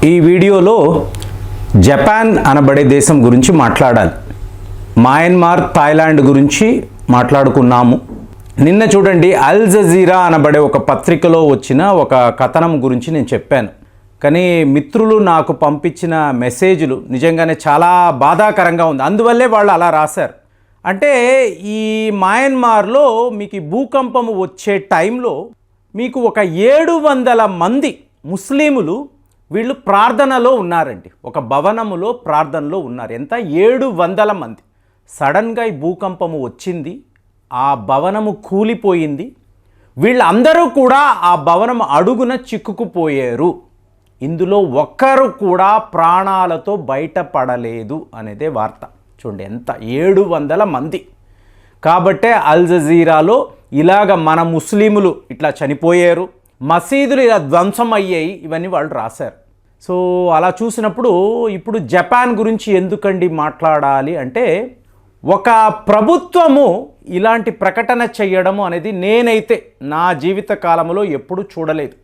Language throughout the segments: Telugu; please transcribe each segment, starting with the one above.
ఈ వీడియోలో జపాన్ అనబడే దేశం గురించి మాట్లాడాలి. మయన్మార్, థాయిలాండ్ గురించి మాట్లాడుకున్నాము. నిన్న చూడండి, అల్ జజీరా అనబడే ఒక పత్రికలో వచ్చిన ఒక కథనం గురించి నేను చెప్పాను. కానీ మిత్రులు నాకు పంపించిన మెసేజ్లు నిజంగానే చాలా బాధాకరంగా ఉంది. అందువల్లే వాళ్ళు అలా రాశారు. అంటే ఈ మయన్మార్లో మీకు భూకంపం వచ్చే టైంలో మీకు ఒక 700 మంది ముస్లిములు వీళ్ళు ప్రార్థనలో ఉన్నారండి. ఒక భవనములో ప్రార్థనలో ఉన్నారు. ఎంత? 700 మంది. సడన్గా ఈ భూకంపము వచ్చింది, ఆ భవనము కూలిపోయింది. వీళ్ళందరూ కూడా ఆ భవనం అడుగున చిక్కుకుపోయారు. ఇందులో ఒక్కరు కూడా ప్రాణాలతో బయటపడలేదు అనేదే వార్త. చూడండి ఎంత, 700 మంది. కాబట్టే అల్ జజీరాలో ఇలాగ మన ముస్లిములు ఇట్లా చనిపోయారు, మసీదులు ఇలా ధ్వంసం అయ్యాయి, ఇవన్నీ వాళ్ళు రాశారు. సో అలా చూసినప్పుడు ఇప్పుడు జపాన్ గురించి ఎందుకండి మాట్లాడాలి అంటే, ఒక ప్రభుత్వము ఇలాంటి ప్రకటన చేయడము అనేది నేనైతే నా జీవిత కాలంలో ఎప్పుడూ చూడలేదు.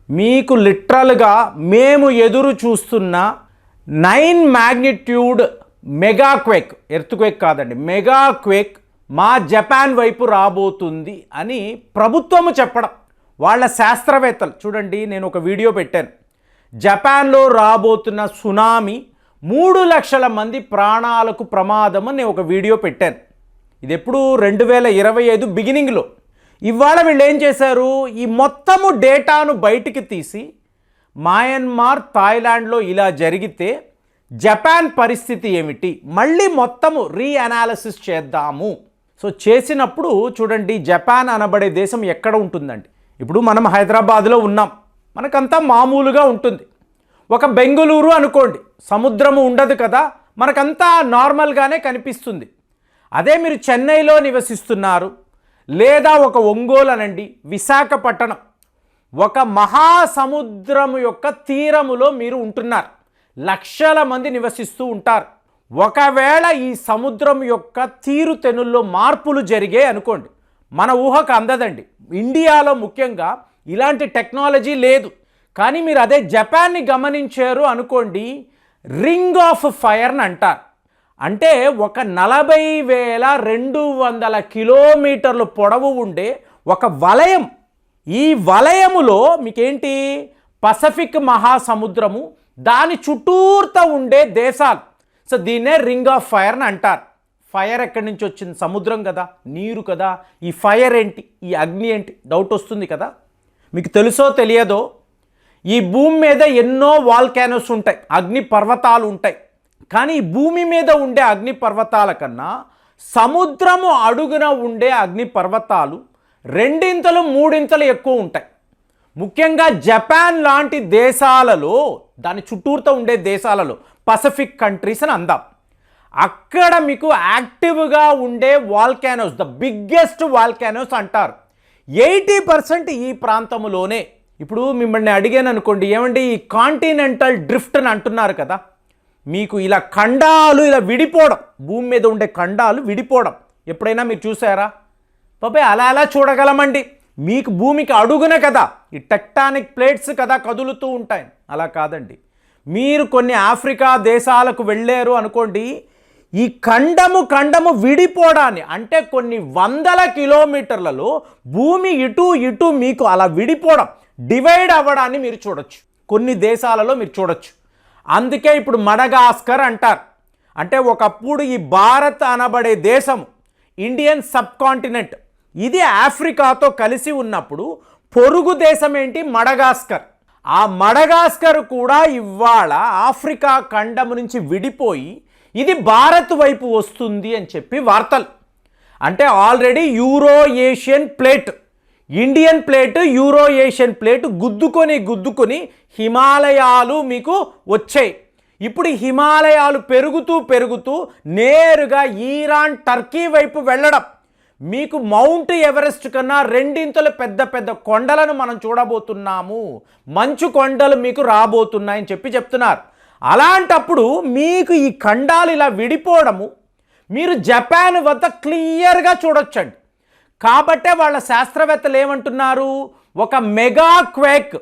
మీకు లిటరల్గా మేము ఎదురు చూస్తున్న 9 మ్యాగ్నిట్యూడ్ మెగాక్వేక్, ఎర్త్క్వేక్ కాదండి, మెగాక్వేక్ మా జపాన్ వైపు రాబోతుంది అని ప్రభుత్వము చెప్పడం. వాళ్ళ శాస్త్రవేత్తలు చూడండి, నేను ఒక వీడియో పెట్టాను. జపాన్లో రాబోతున్న సునామీ 3 లక్షల మంది ప్రాణాలకు ప్రమాదం అని నేను ఒక వీడియో పెట్టాను. ఇది ఎప్పుడు 2025 బిగినింగ్లో. ఇవాళ వీళ్ళు ఏం చేశారు, ఈ మొత్తము డేటాను బయటికి తీసి మయన్మార్, థాయిలాండ్లో ఇలా జరిగితే జపాన్ పరిస్థితి ఏమిటి, మళ్ళీ మొత్తము రీఅనాలిసిస్ చేద్దాము. సో చేసినప్పుడు చూడండి, జపాన్ అనబడే దేశం ఎక్కడ ఉంటుందండి? ఇప్పుడు మనం హైదరాబాద్లో ఉన్నాం, మనకంతా మామూలుగా ఉంటుంది. ఒక బెంగళూరు అనుకోండి, సముద్రము ఉండదు కదా, మనకంతా నార్మల్గానే కనిపిస్తుంది. అదే మీరు చెన్నైలో నివసిస్తున్నారు, లేదా ఒక ఒంగోలు అనండి, విశాఖపట్నం, ఒక మహాసముద్రము యొక్క తీరములో మీరు ఉంటున్నారు. లక్షల మంది నివసిస్తూ ఉంటారు. ఒకవేళ ఈ సముద్రం యొక్క తీరుతెన్నుల్లో మార్పులు జరిగాయి అనుకోండి, మన ఊహకు అందదండి. ఇండియాలో ముఖ్యంగా ఇలాంటి టెక్నాలజీ లేదు. కానీ మీరు అదే జపాన్ని గమనించారు అనుకోండి, రింగ్ ఆఫ్ ఫైర్ని అంటారు. అంటే ఒక 40,200 కిలోమీటర్లు పొడవు ఉండే ఒక వలయం. ఈ వలయములో మీకేంటి, పసిఫిక్ మహాసముద్రము, దాని చుట్టూర్త ఉండే దేశాలు. సో దీన్నే రింగ్ ఆఫ్ ఫైర్ అని అంటారు. ఫైర్ ఎక్కడి నుంచి వచ్చింది? సముద్రం కదా, నీరు కదా. ఈ ఫైర్ ఏంటి, ఈ అగ్ని ఏంటి డౌట్ వస్తుంది కదా. మీకు తెలుసో తెలియదో, ఈ భూమి మీద ఎన్నో వాల్కానోస్ ఉంటాయి, అగ్ని పర్వతాలు ఉంటాయి. కానీ ఈ భూమి మీద ఉండే అగ్ని పర్వతాల కన్నా సముద్రము అడుగున ఉండే అగ్ని పర్వతాలు 2 3 ఎక్కువ ఉంటాయి. ముఖ్యంగా జపాన్ లాంటి దేశాలలో, దాని చుట్టూరుతో ఉండే దేశాలలో, పసిఫిక్ కంట్రీస్ అని అందాం, అక్కడ మీకు యాక్టివ్గా ఉండే వాల్కానోస్, ద బిగ్గెస్ట్ వాల్కానోస్ అంటారు. 80% ఈ ప్రాంతంలోనే. ఇప్పుడు మిమ్మల్ని అడిగాను అనుకోండి, ఏమండి ఈ కాంటినెంటల్ డ్రిఫ్ట్ అని అంటున్నారు కదా, మీకు ఇలా ఖండాలు ఇలా విడిపోవడం, భూమి మీద ఉండే ఖండాలు విడిపోవడం ఎప్పుడైనా మీరు చూసారా? బాబాయ్ అలా అలా చూడగలమండి. మీకు భూమికి అడుగున కదా ఈ టెక్టానిక్ ప్లేట్స్ కదా కదులుతూ ఉంటాయి. అలా కాదండి. మీరు కొన్ని ఆఫ్రికా దేశాలకు వెళ్ళారు అనుకోండి, ఈ ఖండము విడిపోవడాన్ని, అంటే కొన్ని 100 కిలోమీటర్లలో భూమి ఇటు మీకు అలా విడిపోవడం, డివైడ్ అవ్వడాన్ని మీరు చూడొచ్చు. కొన్ని దేశాలలో మీరు చూడొచ్చు. అందుకే ఇప్పుడు మడగాస్కర్ అంటారు. అంటే ఒకప్పుడు ఈ భారత్ అనబడే దేశం, ఇండియన్ సబ్ కాంటినెంట్, ఇది ఆఫ్రికాతో కలిసి ఉన్నప్పుడు పొరుగు దేశం ఏంటి? మడగాస్కర్. ఆ మడగాస్కర్ కూడా ఇవాళ ఆఫ్రికా ఖండం నుంచి విడిపోయి ఇది భారత్ వైపు వస్తుంది అని చెప్పి వార్తలు. అంటే already Euro Asian plate, Indian plate, Euro Asian plate గుద్దుకొని హిమాలయాలు మీకు వచ్చాయి. ఇప్పుడు హిమాలయాలు పెరుగుతూ నేరుగా ఈరాన్, టర్కీ వైపు వెళ్ళడం, మీకు మౌంట్ ఎవరెస్ట్ కన్నా 2 పెద్ద కొండలను మనం చూడబోతున్నాము, మంచు కొండలు మీకు రాబోతున్నాయని చెప్తున్నారు. అలాంటప్పుడు మీకు ఈ ఖండాలు ఇలా విడిపోవడము మీరు జపాన్ వద్ద క్లియర్గా చూడొచ్చండి. కాబట్టే వాళ్ళ శాస్త్రవేత్తలు ఏమంటున్నారు, ఒక మెగా క్వేక్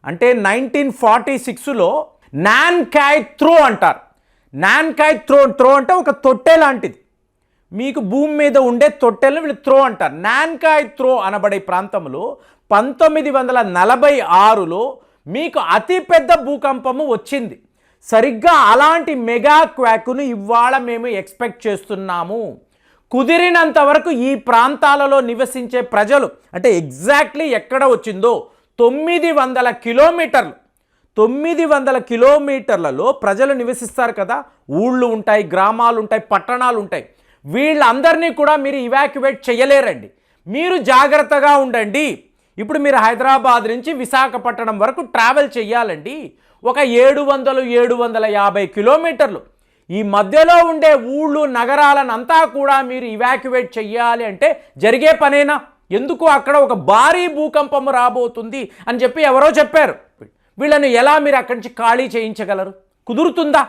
అంటే 1946లో నాన్కాయ్ త్రో అంటారు. నాన్కాయ్ త్రో అంటే ఒక తొట్టె లాంటిది, మీకు భూమి మీద ఉండే తొట్టెలను వీళ్ళు త్రో అంటారు. నాన్కాయ్ త్రో అనబడే ప్రాంతంలో 1946లో మీకు అతిపెద్ద భూకంపము వచ్చింది. సరిగ్గా అలాంటి మెగా క్వాక్ను ఇవాళ మేము ఎక్స్పెక్ట్ చేస్తున్నాము. కుదిరినంత వరకు ఈ ప్రాంతాలలో నివసించే ప్రజలు, అంటే ఎగ్జాక్ట్లీ ఎక్కడ వచ్చిందో 900 కిలోమీటర్లు, 900 కిలోమీటర్లలో ప్రజలు నివసిస్తారు కదా. ఊళ్ళు ఉంటాయి, గ్రామాలు ఉంటాయి, పట్టణాలు ఉంటాయి. వీళ్ళందరినీ కూడా మీరు ఇవాక్యువేట్ చేయలేరండి. మీరు జాగ్రత్తగా ఉండండి. ఇప్పుడు మీరు హైదరాబాద్ నుంచి విశాఖపట్నం వరకు ట్రావెల్ చేయాలండి. ఒక 700-750 కిలోమీటర్లు. ఈ మధ్యలో ఉండే ఊళ్ళు నగరాలనంతా కూడా మీరు ఇవాక్యువేట్ చెయ్యాలి అంటే జరిగే పనేనా? ఎందుకు? అక్కడ ఒక భారీ భూకంపం రాబోతుంది అని చెప్పి ఎవరో చెప్పారు. వీళ్ళని ఎలా మీరు అక్కడి నుంచి ఖాళీ చేయించగలరు? కుదురుతుందా?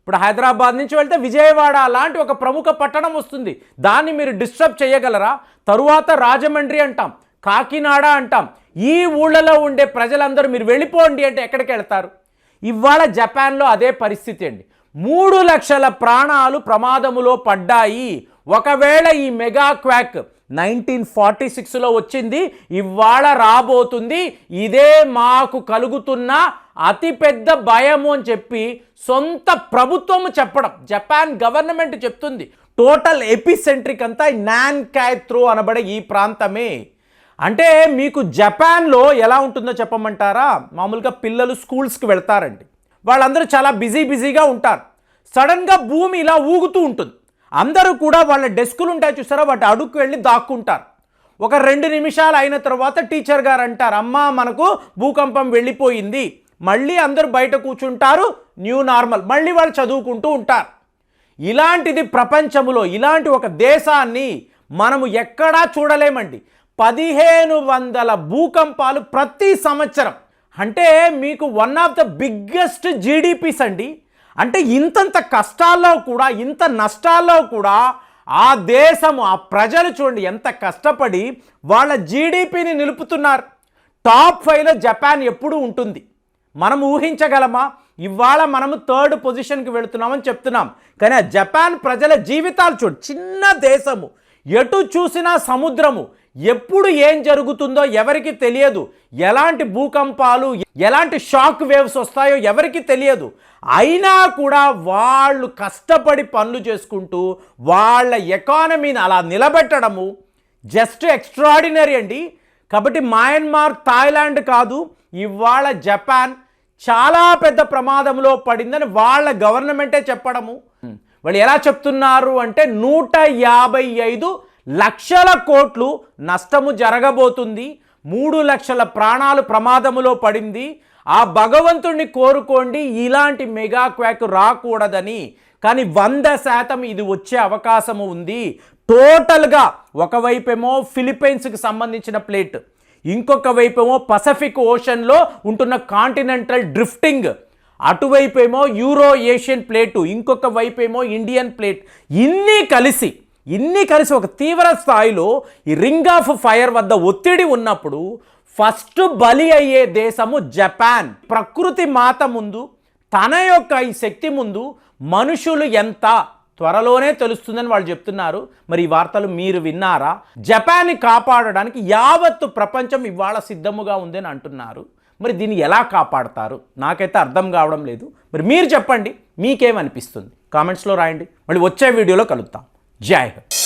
ఇప్పుడు హైదరాబాద్ నుంచి వెళ్తే విజయవాడ లాంటి ఒక ప్రముఖ పట్టణం వస్తుంది, దాన్ని మీరు డిస్టర్బ్ చేయగలరా? తరువాత రాజమండ్రి అంటాం, కాకినాడ అంటాం. ఈ ఊళ్ళలో ఉండే ప్రజలందరూ మీరు వెళ్ళిపోండి అంటే ఎక్కడికి వెళ్తారు? ఇవాళ జపాన్లో అదే పరిస్థితి అండి. 3 లక్షల ప్రాణాలు ప్రమాదములో పడ్డాయి. ఒకవేళ ఈ మెగా క్వాక్ 1946లో వచ్చింది, ఇవాళ రాబోతుంది. ఇదే మాకు కలుగుతున్న అతిపెద్ద భయము అని చెప్పి సొంత ప్రభుత్వము చెప్పడం, జపాన్ గవర్నమెంట్ చెప్తుంది. టోటల్ ఎపిసెంట్రిక్ అంతా నాన్కాయ్ త్రో అనబడే ఈ ప్రాంతమే. అంటే మీకు జపాన్లో ఎలా ఉంటుందో చెప్పమంటారా? మామూలుగా పిల్లలు స్కూల్స్కి వెళ్తారండి, వాళ్ళందరూ చాలా బిజీగా ఉంటారు. సడన్గా భూమి ఇలా ఊగుతూ ఉంటుంది. అందరూ కూడా వాళ్ళ డెస్కులు ఉంటాయి చూసారా, వాటి అడుగుకు వెళ్ళి దాక్కుంటారు. ఒక 2 నిమిషాలు అయిన తర్వాత టీచర్ గారు అంటారు, అమ్మా మనకు భూకంపం వెళ్ళిపోయింది. మళ్ళీ అందరూ బయట కూర్చుంటారు, న్యూ నార్మల్, మళ్ళీ వాళ్ళు చదువుకుంటూ ఉంటారు. ఇలాంటిది ప్రపంచంలో ఇలాంటి ఒక దేశాన్ని మనము ఎక్కడా చూడలేమండి. 1500 భూకంపాలు ప్రతి సంవత్సరం. అంటే మీకు వన్ ఆఫ్ ద బిగ్గెస్ట్ జీడిపిస్ అండి. అంటే ఇంతంత కష్టాల్లో కూడా, ఇంత నష్టాల్లో కూడా ఆ దేశము, ఆ ప్రజలు చూడండి ఎంత కష్టపడి వాళ్ళ జీడిపిని నిలుపుతున్నారు. టాప్ 5లో జపాన్ ఎప్పుడు ఉంటుంది? మనం ఊహించగలమా? ఇవాళ మనము 3rd పొజిషన్కి వెళుతున్నామని చెప్తున్నాం, కానీ ఆ జపాన్ ప్రజల జీవితాలు చూడు. చిన్న దేశము, ఎటు చూసినా సముద్రము, ఎప్పుడు ఏం జరుగుతుందో ఎవరికి తెలియదు. ఎలాంటి భూకంపాలు, ఎలాంటి షాక్ వేవ్స్ వస్తాయో ఎవరికి తెలియదు. అయినా కూడా వాళ్ళు కష్టపడి పనులు చేసుకుంటూ వాళ్ళ ఎకానమీని అలా నిలబెట్టడము జస్ట్ ఎక్స్ట్రాడినరీ అండి. కాబట్టి మయన్మార్, థాయిలాండ్ కాదు, ఇవాళ జపాన్ చాలా పెద్ద ప్రమాదంలో పడిందని వాళ్ళ గవర్నమెంటే చెప్పడము. వాళ్ళు ఎలా చెప్తున్నారు అంటే 155 లక్షల కోట్లు నష్టము జరగబోతుంది, 3 లక్షల ప్రాణాలు ప్రమాదములో పడింది. ఆ భగవంతుడిని కోరుకోండి ఇలాంటి మెగా క్వాక్ రాకూడదని. కానీ 100% ఇది వచ్చే అవకాశము ఉంది. టోటల్గా ఒకవైపేమో ఫిలిప్పైన్స్కి సంబంధించిన ప్లేట్, ఇంకొక వైపేమో పసిఫిక్ ఓషన్లో ఉంటున్న కాంటినెంటల్ డ్రిఫ్టింగ్, అటువైపేమో యూరో ఏషియన్ ప్లేటు, ఇంకొక వైపేమో ఇండియన్ ప్లేట్. ఇన్ని కలిసి ఒక తీవ్ర స్థాయిలో ఈ రింగ్ ఆఫ్ ఫైర్ వద్ద ఒత్తిడి ఉన్నప్పుడు ఫస్ట్ బలి అయ్యే దేశము జపాన్. ప్రకృతి మాత ముందు, తన యొక్క ఈ శక్తి ముందు మనుషులు ఎంత త్వరలోనే తెలుస్తుందని వాళ్ళు చెప్తున్నారు. మరి ఈ వార్తలు మీరు విన్నారా? జపాన్ని కాపాడడానికి యావత్తు ప్రపంచం ఇవాళ సిద్ధముగా ఉందని అంటున్నారు. మరి దీన్ని ఎలా కాపాడతారు? నాకైతే అర్థం కావడం లేదు. మరి మీరు చెప్పండి, మీకేమనిపిస్తుంది? కామెంట్స్లో రాయండి. మళ్ళీ వచ్చే వీడియోలో కలుద్దాం. జై హింద్.